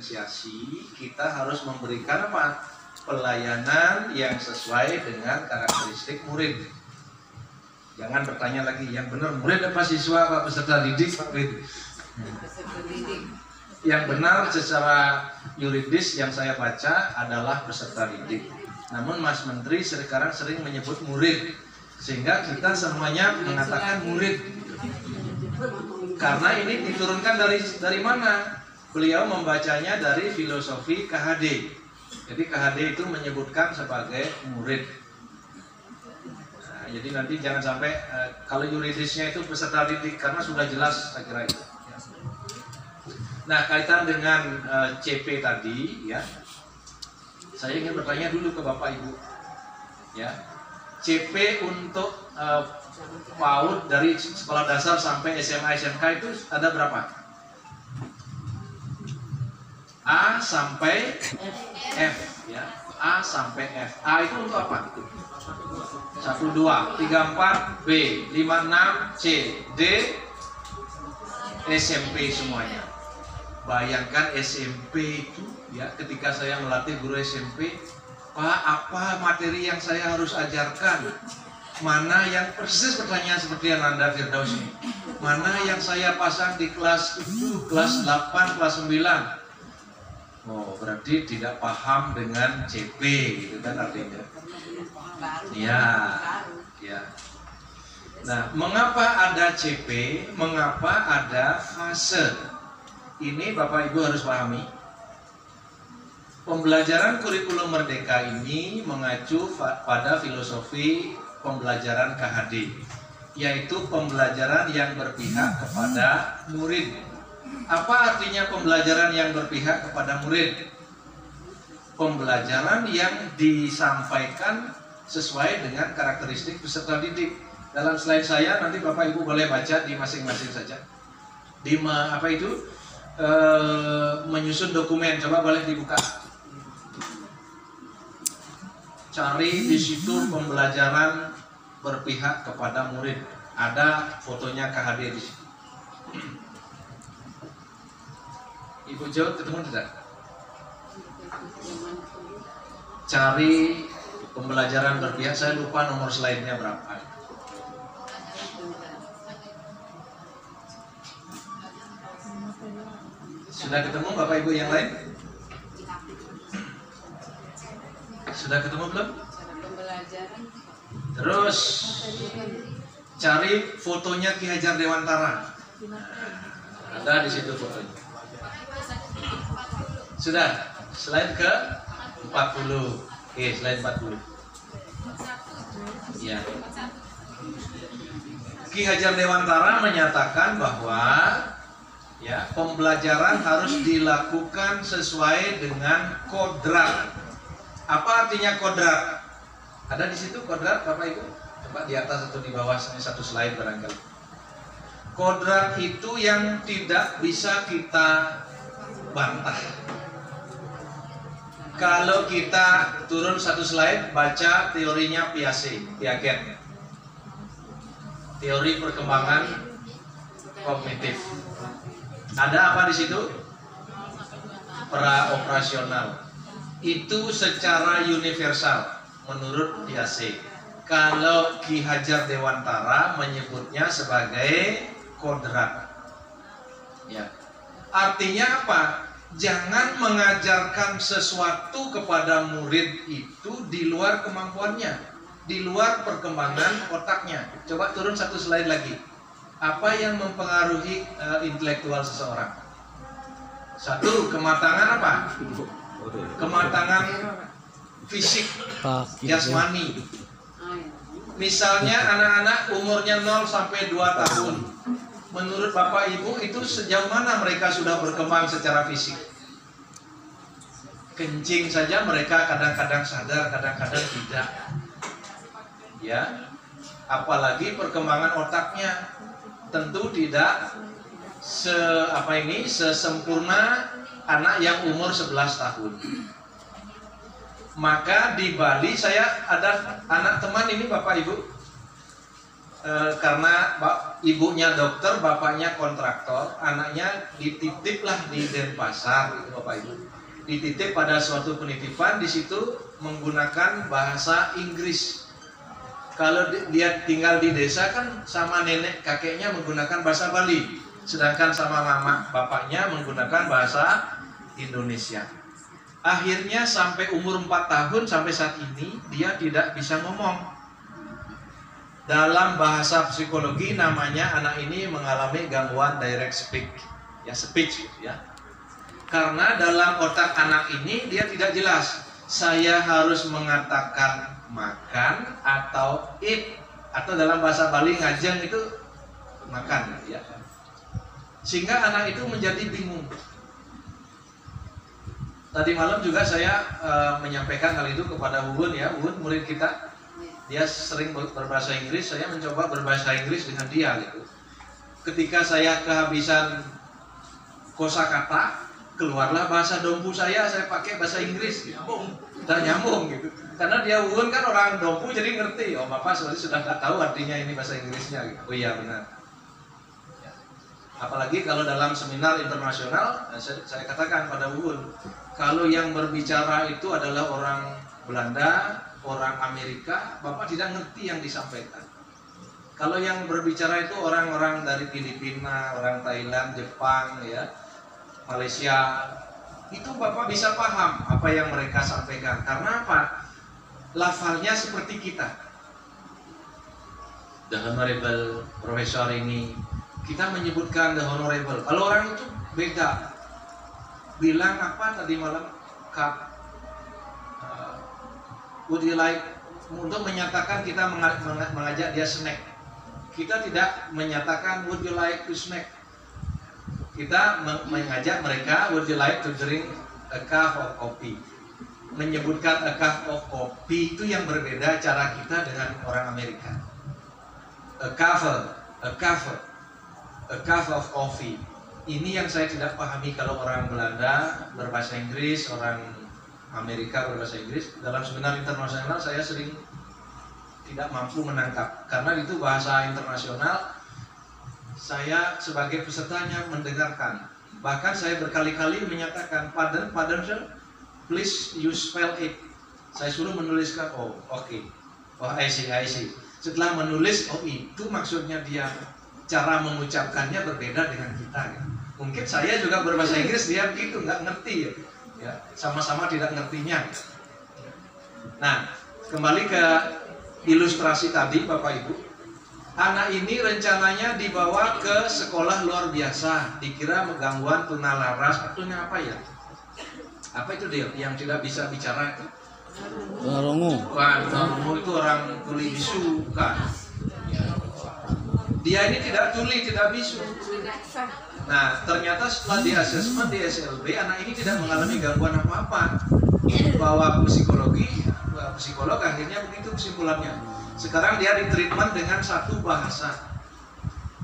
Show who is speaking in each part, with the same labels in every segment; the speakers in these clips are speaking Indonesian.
Speaker 1: diferensiasi, kita harus memberikan apa? Pelayanan yang sesuai dengan karakteristik murid. Jangan bertanya lagi, yang benar murid apa siswa apa peserta didik? Yang benar secara yuridis yang saya baca adalah peserta didik. Namun Mas Menteri sekarang sering menyebut murid, sehingga kita semuanya mengatakan murid. Karena ini diturunkan dari mana? Beliau membacanya dari filosofi KHD. Jadi KHD itu menyebutkan sebagai murid. Nah, jadi nanti jangan sampai kalau yuridisnya itu peserta didik, karena sudah jelas saya kira itu. Nah, kaitan dengan CP tadi, ya, saya ingin bertanya dulu ke Bapak Ibu, ya, CP untuk PAUD dari sekolah dasar sampai SMA SMK itu ada berapa? A sampai F, ya, A sampai F. A itu untuk apa? 1, 2, 3, 4, B, 5, 6, C, D, SMP semuanya. Bayangkan SMP itu, ya, ketika saya melatih guru SMP, Pak, apa materi yang saya harus ajarkan? Mana yang persis pertanyaan seperti Ananda Firdaus ini? Mana yang saya pasang di kelas 7, kelas 8, kelas 9? Oh, berarti tidak paham dengan CP, gitu kan artinya? Ya, ya. Nah, mengapa ada CP? Mengapa ada fase? Ini Bapak Ibu harus pahami. Pembelajaran kurikulum merdeka ini mengacu pada filosofi pembelajaran KHD, yaitu pembelajaran yang berpihak kepada murid. Apa artinya pembelajaran yang berpihak kepada murid? Pembelajaran yang disampaikan sesuai dengan karakteristik peserta didik. Dalam slide saya nanti Bapak Ibu boleh baca di masing-masing saja. Di menyusun dokumen, coba boleh dibuka. Cari di situ pembelajaran berpihak kepada murid. Ada fotonya KHD di situ. Ibu Jo ketemu tidak? Cari pembelajaran berpihak. Saya lupa nomor slide-nya berapa. Sudah ketemu Bapak Ibu yang lain? Sudah ketemu belum? Terus cari fotonya Ki Hajar Dewantara. Ada di situ fotonya. Sudah, slide ke 40. Oke, slide 40. Ya. Ki Hajar Dewantara menyatakan bahwa, ya, pembelajaran harus dilakukan sesuai dengan kodrat. Apa artinya kodrat? Ada di situ kodrat, Bapak Ibu? Coba di atas atau di bawah, satu slide barangkali. Kodrat itu yang tidak bisa kita bantah. Kalau kita turun satu slide, baca teorinya Piaget. Teori perkembangan kognitif. Ada apa di situ? Praoperasional. Itu secara universal menurut Piaget. Kalau Ki Hajar Dewantara menyebutnya sebagai kodrat. Ya. Artinya apa? Jangan mengajarkan sesuatu kepada murid itu di luar kemampuannya, di luar perkembangan otaknya. Coba turun satu slide lagi. Apa yang mempengaruhi intelektual seseorang? Satu, kematangan apa? Kematangan fisik, jasmani. Misalnya anak-anak umurnya 0 sampai 2 tahun. Menurut Bapak Ibu itu sejauh mana mereka sudah berkembang secara fisik? Kencing saja mereka kadang-kadang sadar, kadang-kadang tidak. Ya, apalagi perkembangan otaknya tentu tidak sesempurna anak yang umur 11 tahun. Maka di Bali saya ada anak teman ini Bapak Ibu. karena ibunya dokter, bapaknya kontraktor, anaknya dititiplah di Denpasar, gitu Bapak Ibu. Dititip pada suatu penitipan, di situ menggunakan bahasa Inggris. Kalau dia tinggal di desa kan sama nenek kakeknya menggunakan bahasa Bali, sedangkan sama mama bapaknya menggunakan bahasa Indonesia. Akhirnya sampai umur 4 tahun sampai saat ini dia tidak bisa ngomong. Dalam bahasa psikologi namanya anak ini mengalami gangguan direct speech, ya speech ya. Karena dalam otak anak ini dia tidak jelas, saya harus mengatakan makan atau eat, atau dalam bahasa Bali ngajeng itu makan ya. Sehingga anak itu menjadi bingung. Tadi malam juga saya menyampaikan hal itu kepada Uun ya, Uun murid kita. Dia sering berbahasa Inggris, saya mencoba berbahasa Inggris dengan dia gitu. Ketika saya kehabisan kosakata, keluarlah bahasa Dompu saya pakai bahasa Inggris, kita nyambung gitu. Karena dia Uun kan orang Dompu jadi ngerti, oh Bapak sudah tahu artinya ini bahasa Inggrisnya gitu. Oh iya benar. Ya. Apalagi kalau dalam seminar internasional, saya katakan pada Uun, kalau yang berbicara itu adalah orang Belanda, orang Amerika, Bapak tidak ngerti yang disampaikan. Kalau yang berbicara itu orang-orang dari Filipina, orang Thailand, Jepang, ya, Malaysia, itu Bapak bisa paham apa yang mereka sampaikan. Karena apa? Lafalnya seperti kita. The Honorable Profesor ini, kita menyebutkan The Honorable. Kalau orang itu beda. Bilang apa tadi malam? Kak. Would you like, untuk menyatakan kita mengajak dia snack. Kita tidak menyatakan would you like to snack. Kita mengajak mereka would you like to drink a cup of coffee. Menyebutkan a cup of coffee itu yang berbeda cara kita dengan orang Amerika. A cup of coffee. Ini yang saya tidak pahami kalau orang Belanda berbahasa Inggris, orang Amerika berbahasa Inggris. Dalam seminar internasional saya sering tidak mampu menangkap karena itu bahasa internasional. Saya sebagai pesertanya mendengarkan, bahkan saya berkali-kali menyatakan pardon sir, please you spell it. Saya suruh menuliskan, oh oke, oh I see. Setelah menulis, oh itu maksudnya dia, cara mengucapkannya berbeda dengan kita ya. Mungkin saya juga berbahasa Inggris, dia begitu nggak ngerti ya. Ya, sama-sama tidak ngertinya. Nah, kembali ke ilustrasi tadi Bapak Ibu. Anak ini rencananya dibawa ke sekolah luar biasa, dikira gangguan tunalaras atau apa ya? Apa itu dia yang tidak bisa bicara itu?
Speaker 2: Tunarungu.
Speaker 1: Tunarungu itu orang tuli bisu kan. Dia ini tidak tuli, tidak bisu. Nah, ternyata setelah di asesmen di SLB, anak ini tidak mengalami gangguan apa-apa. Bahwa psikolog akhirnya begitu kesimpulannya. Sekarang dia ditreatment dengan satu bahasa.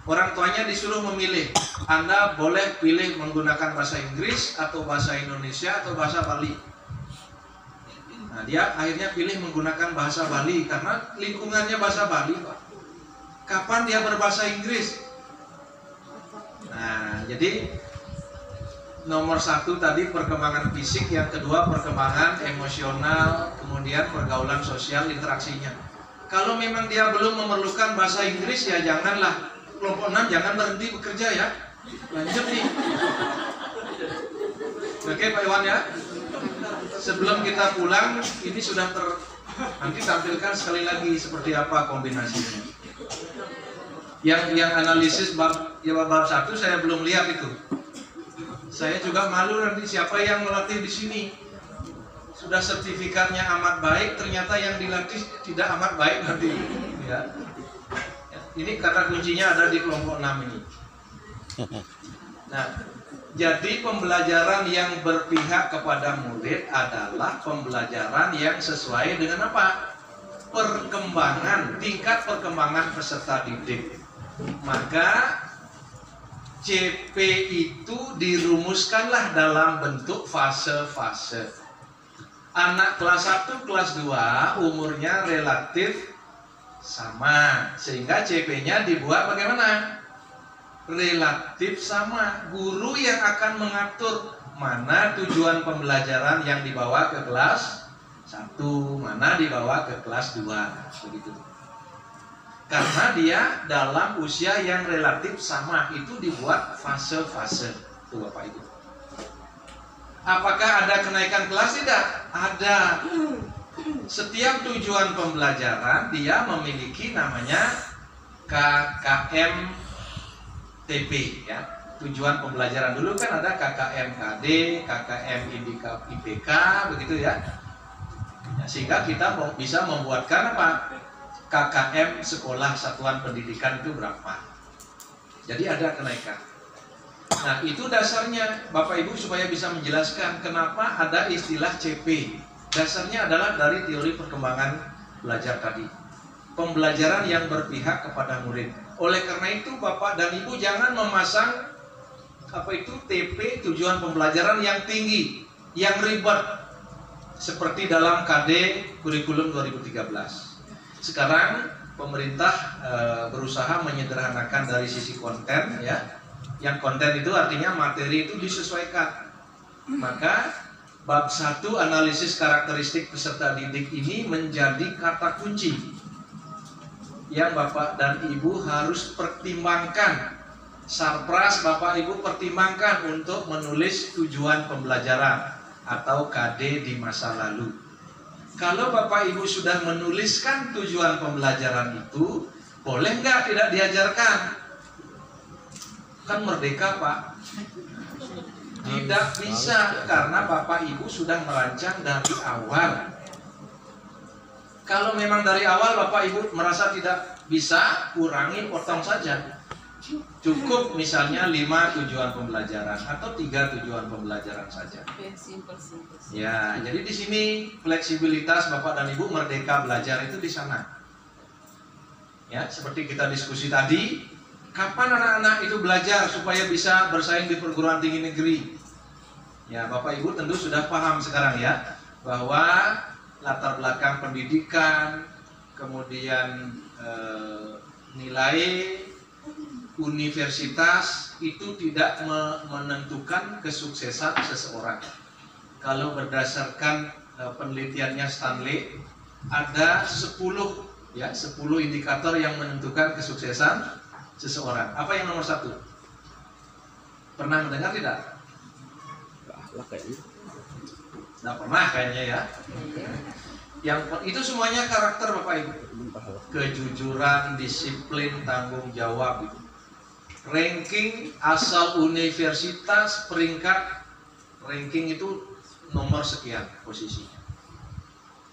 Speaker 1: Orang tuanya disuruh memilih. Anda boleh pilih menggunakan bahasa Inggris atau bahasa Indonesia atau bahasa Bali. Nah, dia akhirnya pilih menggunakan bahasa Bali karena lingkungannya bahasa Bali, Pak. Kapan dia berbahasa Inggris? Nah, jadi nomor satu tadi perkembangan fisik, yang kedua perkembangan emosional, kemudian pergaulan sosial, interaksinya. Kalau memang dia belum memerlukan bahasa Inggris, ya janganlah, kelompok 6 jangan berhenti bekerja ya, lanjut nih. Oke Pak Iwan ya, sebelum kita pulang ini sudah nanti tampilkan sekali lagi seperti apa kombinasinya. Yang analisis bab 1 saya belum lihat itu. Saya juga malu nanti siapa yang melatih di sini. Sudah sertifikatnya amat baik, ternyata yang dilatih tidak amat baik nanti. Ya. Ini kata kuncinya ada di kelompok 6 ini. Nah, jadi pembelajaran yang berpihak kepada murid adalah pembelajaran yang sesuai dengan apa? Perkembangan, tingkat perkembangan peserta didik. Maka CP itu dirumuskanlah dalam bentuk fase-fase. Anak kelas 1, kelas 2 umurnya relatif sama. Sehingga CP-nya dibuat bagaimana? Relatif sama. Guru yang akan mengatur mana tujuan pembelajaran yang dibawa ke kelas 1, mana dibawa ke kelas 2, begitu. Karena dia dalam usia yang relatif sama, itu dibuat fase-fase. Tuh Bapak Ibu. Apakah ada kenaikan kelas? Tidak. Ada. Setiap tujuan pembelajaran dia memiliki namanya KKM TP ya. Tujuan pembelajaran dulu kan ada KKM KD, KKM IPK, begitu ya. Sehingga kita bisa membuatkan apa? KKM sekolah satuan pendidikan itu berapa. Jadi ada kenaikan. Nah itu dasarnya Bapak Ibu supaya bisa menjelaskan kenapa ada istilah CP. Dasarnya adalah dari teori perkembangan belajar tadi. Pembelajaran yang berpihak kepada murid. Oleh karena itu Bapak dan Ibu jangan memasang TP tujuan pembelajaran yang tinggi, yang ribet. Seperti dalam KD kurikulum 2013. Sekarang pemerintah berusaha menyederhanakan dari sisi konten ya. Yang konten itu artinya materi itu disesuaikan. Maka bab 1 analisis karakteristik peserta didik ini menjadi kata kunci yang Bapak dan Ibu harus pertimbangkan. Sarpras Bapak Ibu pertimbangkan untuk menulis tujuan pembelajaran atau KD di masa lalu. Kalau Bapak Ibu sudah menuliskan tujuan pembelajaran itu, boleh nggak tidak diajarkan? Kan merdeka Pak. Tidak bisa, karena Bapak Ibu sudah merancang dari awal. Kalau memang dari awal Bapak Ibu merasa tidak bisa, kurangi, potong saja. Cukup misalnya 5 tujuan pembelajaran atau 3 tujuan pembelajaran saja. Ya, jadi di sini fleksibilitas Bapak dan Ibu merdeka belajar itu di sana. Ya, seperti kita diskusi tadi, kapan anak-anak itu belajar supaya bisa bersaing di perguruan tinggi negeri? Ya, Bapak Ibu tentu sudah paham sekarang ya, bahwa latar belakang pendidikan, kemudian nilai universitas itu tidak menentukan kesuksesan seseorang. Kalau berdasarkan penelitiannya Stanley, ada 10 indikator yang menentukan kesuksesan seseorang. Apa yang nomor 1? Pernah mendengar tidak? Nggak pernah kayaknya ya. Itu semuanya karakter Bapak Ibu. Kejujuran, disiplin, tanggung jawab itu. Ranking asal universitas peringkat ranking itu nomor sekian posisinya.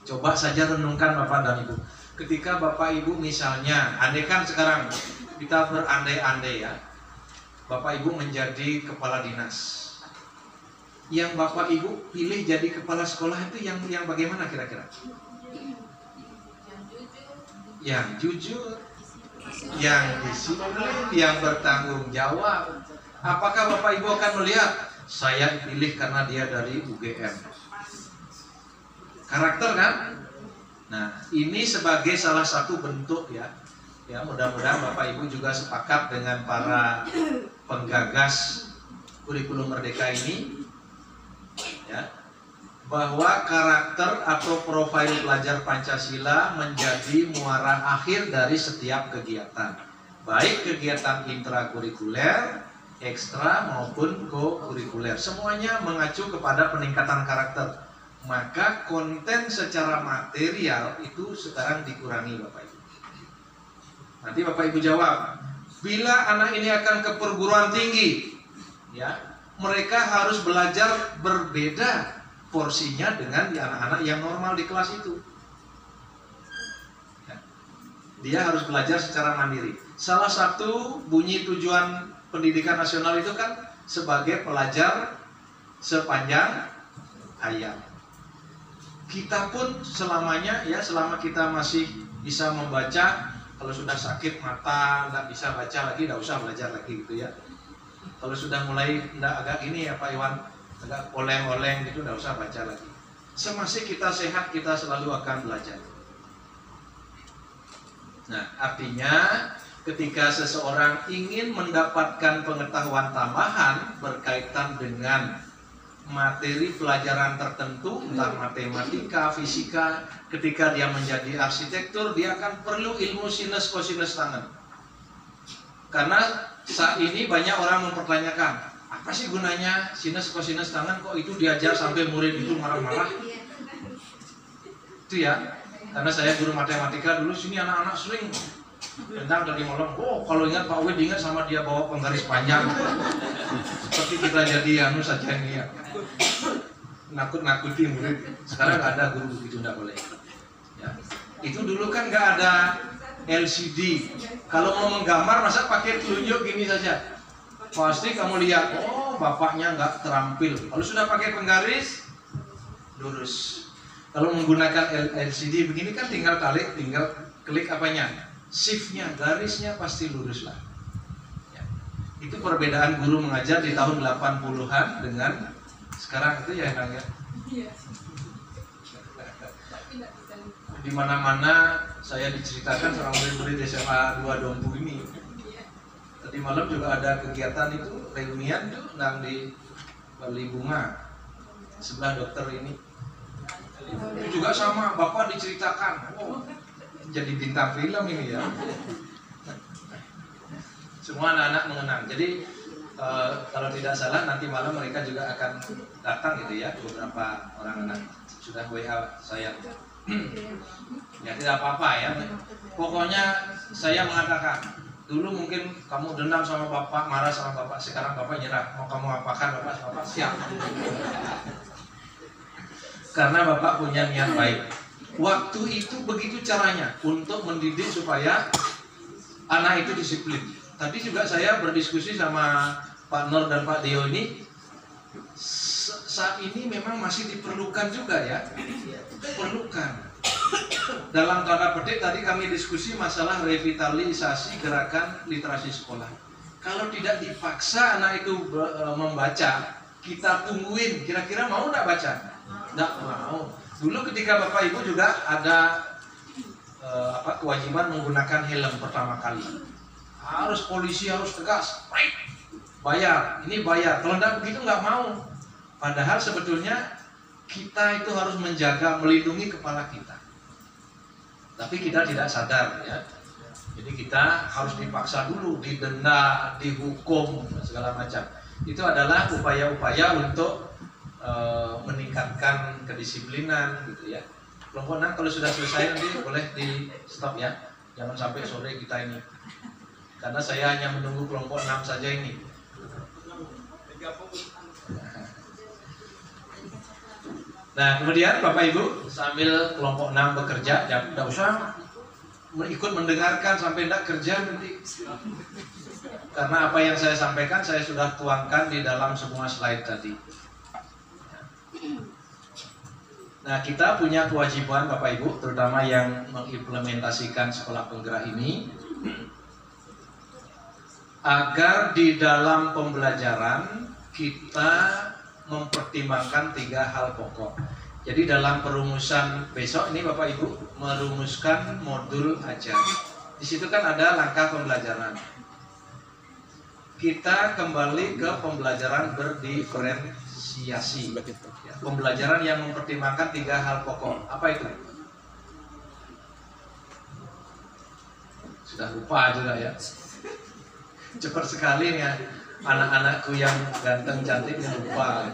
Speaker 1: Coba saja renungkan Bapak dan Ibu. Ketika Bapak Ibu misalnya, andaikan sekarang kita berandai-andai ya, Bapak Ibu menjadi kepala dinas. Yang Bapak Ibu pilih jadi kepala sekolah itu yang bagaimana kira-kira? Yang jujur, yang disiplin, yang bertanggung jawab. Apakah Bapak Ibu akan melihat saya pilih karena dia dari UGM? Karakter kan? Nah, ini sebagai salah satu bentuk ya. Ya, mudah-mudahan Bapak Ibu juga sepakat dengan para penggagas kurikulum merdeka ini ya, bahwa karakter atau profil pelajar Pancasila menjadi muara akhir dari setiap kegiatan, baik kegiatan intrakurikuler, ekstra maupun co-kurikuler, semuanya mengacu kepada peningkatan karakter. Maka konten secara material itu sekarang dikurangi Bapak Ibu. Nanti Bapak Ibu jawab, bila anak ini akan ke perguruan tinggi, ya, mereka harus belajar berbeda porsinya dengan di anak-anak yang normal di kelas itu. Ya. Dia harus belajar secara mandiri. Salah satu bunyi tujuan pendidikan nasional itu kan sebagai pelajar sepanjang hayat. Kita pun selamanya ya, selama kita masih bisa membaca, kalau sudah sakit mata nggak bisa baca lagi, nggak usah belajar lagi gitu ya. Kalau sudah mulai agak ini ya Pak Iwan, agak oleng-oleng gitu, nggak usah baca lagi. Semasa kita sehat, kita selalu akan belajar. Nah, artinya ketika seseorang ingin mendapatkan pengetahuan tambahan berkaitan dengan materi pelajaran tertentu, entah matematika, fisika, ketika dia menjadi arsitektur, dia akan perlu ilmu sinus kosinus tangen. Karena saat ini banyak orang mempertanyakan, apa sih gunanya sinus kosinus tangen, kok itu diajar sampai murid itu marah-marah? Itu ya, karena saya guru matematika dulu, sini anak-anak sering tentang dari malam, oh kalau ingat Pak Wid ingat sama dia bawa penggaris panjang. Seperti kita jadi anu saja ini ya, nakut-nakuti murid. Sekarang nggak ada guru begitu, nggak boleh ya. Itu dulu kan nggak ada LCD. Kalau mau menggambar masa pakai telunjuk gini saja, pasti kamu lihat, oh bapaknya nggak terampil. Kalau sudah pakai penggaris, lurus. Kalau menggunakan LCD begini kan tinggal klik apanya, shiftnya, garisnya pasti lurus lah ya. Itu perbedaan guru mengajar di tahun 80-an dengan sekarang itu ya, Nang ya. Di mana-mana saya diceritakan seorang murid-murid SMA 2 Dompu ini. Tadi malam juga ada kegiatan itu, reunian tuh nang di Bali Bunga sebelah dokter ini. Itu juga sama, Bapak diceritakan, oh jadi bintang film ini ya. Semua anak-anak mengenang. Jadi kalau tidak salah nanti malam mereka juga akan datang gitu ya, beberapa orang anak sudah WA saya. Ya tidak apa-apa ya. Pokoknya saya mengatakan, dulu mungkin kamu dendam sama bapak, marah sama bapak, sekarang bapak nyerah. Mau kamu apakan bapak siap. Karena bapak punya niat baik. Waktu itu begitu caranya untuk mendidik supaya anak itu disiplin. Tadi juga saya berdiskusi sama Pak Nur dan Pak Dio ini, saat ini memang masih diperlukan juga ya, diperlukan. Dalam tanda petik tadi kami diskusi masalah revitalisasi gerakan literasi sekolah. Kalau tidak dipaksa anak itu membaca, kita tungguin, kira-kira mau nggak baca? Nggak mau. Dulu ketika Bapak Ibu juga ada kewajiban menggunakan helm pertama kali. Harus polisi harus tegas, bayar, ini bayar. Kalau nggak begitu nggak mau. Padahal sebetulnya kita itu harus menjaga, melindungi kepala kita. Tapi kita tidak sadar ya. Jadi kita harus dipaksa dulu, didenda, dihukum, segala macam. Itu adalah upaya-upaya untuk meningkatkan kedisiplinan gitu ya. Kelompok 6 kalau sudah selesai nanti boleh di stop ya. Jangan sampai sore kita ini. Karena saya hanya menunggu kelompok 6 saja ini. Nah, kemudian Bapak Ibu sambil kelompok 6 bekerja, tidak usah ikut mendengarkan sampai tidak kerja nanti. Karena apa yang saya sampaikan saya sudah tuangkan di dalam semua slide tadi. Nah, kita punya kewajiban Bapak Ibu, terutama yang mengimplementasikan sekolah penggerak ini, agar di dalam pembelajaran kita mempertimbangkan 3 hal pokok. Jadi dalam perumusan besok ini Bapak Ibu merumuskan modul ajar. Di situ kan ada langkah pembelajaran. Kita kembali ke pembelajaran berdiferensiasi. Ya, pembelajaran yang mempertimbangkan 3 hal pokok. Apa itu? Sudah lupa juga ya. Cepat sekali ya anak-anakku yang ganteng cantik yang lupa.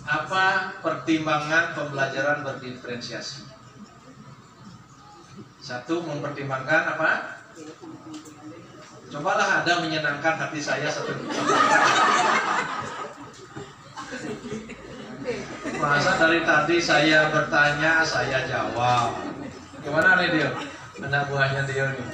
Speaker 1: Apa pertimbangan pembelajaran berdiferensiasi? 1, mempertimbangkan apa? Cobalah Anda menyenangkan hati saya satu. Masa dari tadi saya bertanya, saya jawab. Gimana nih Dio? Anak buahnya Dio nih.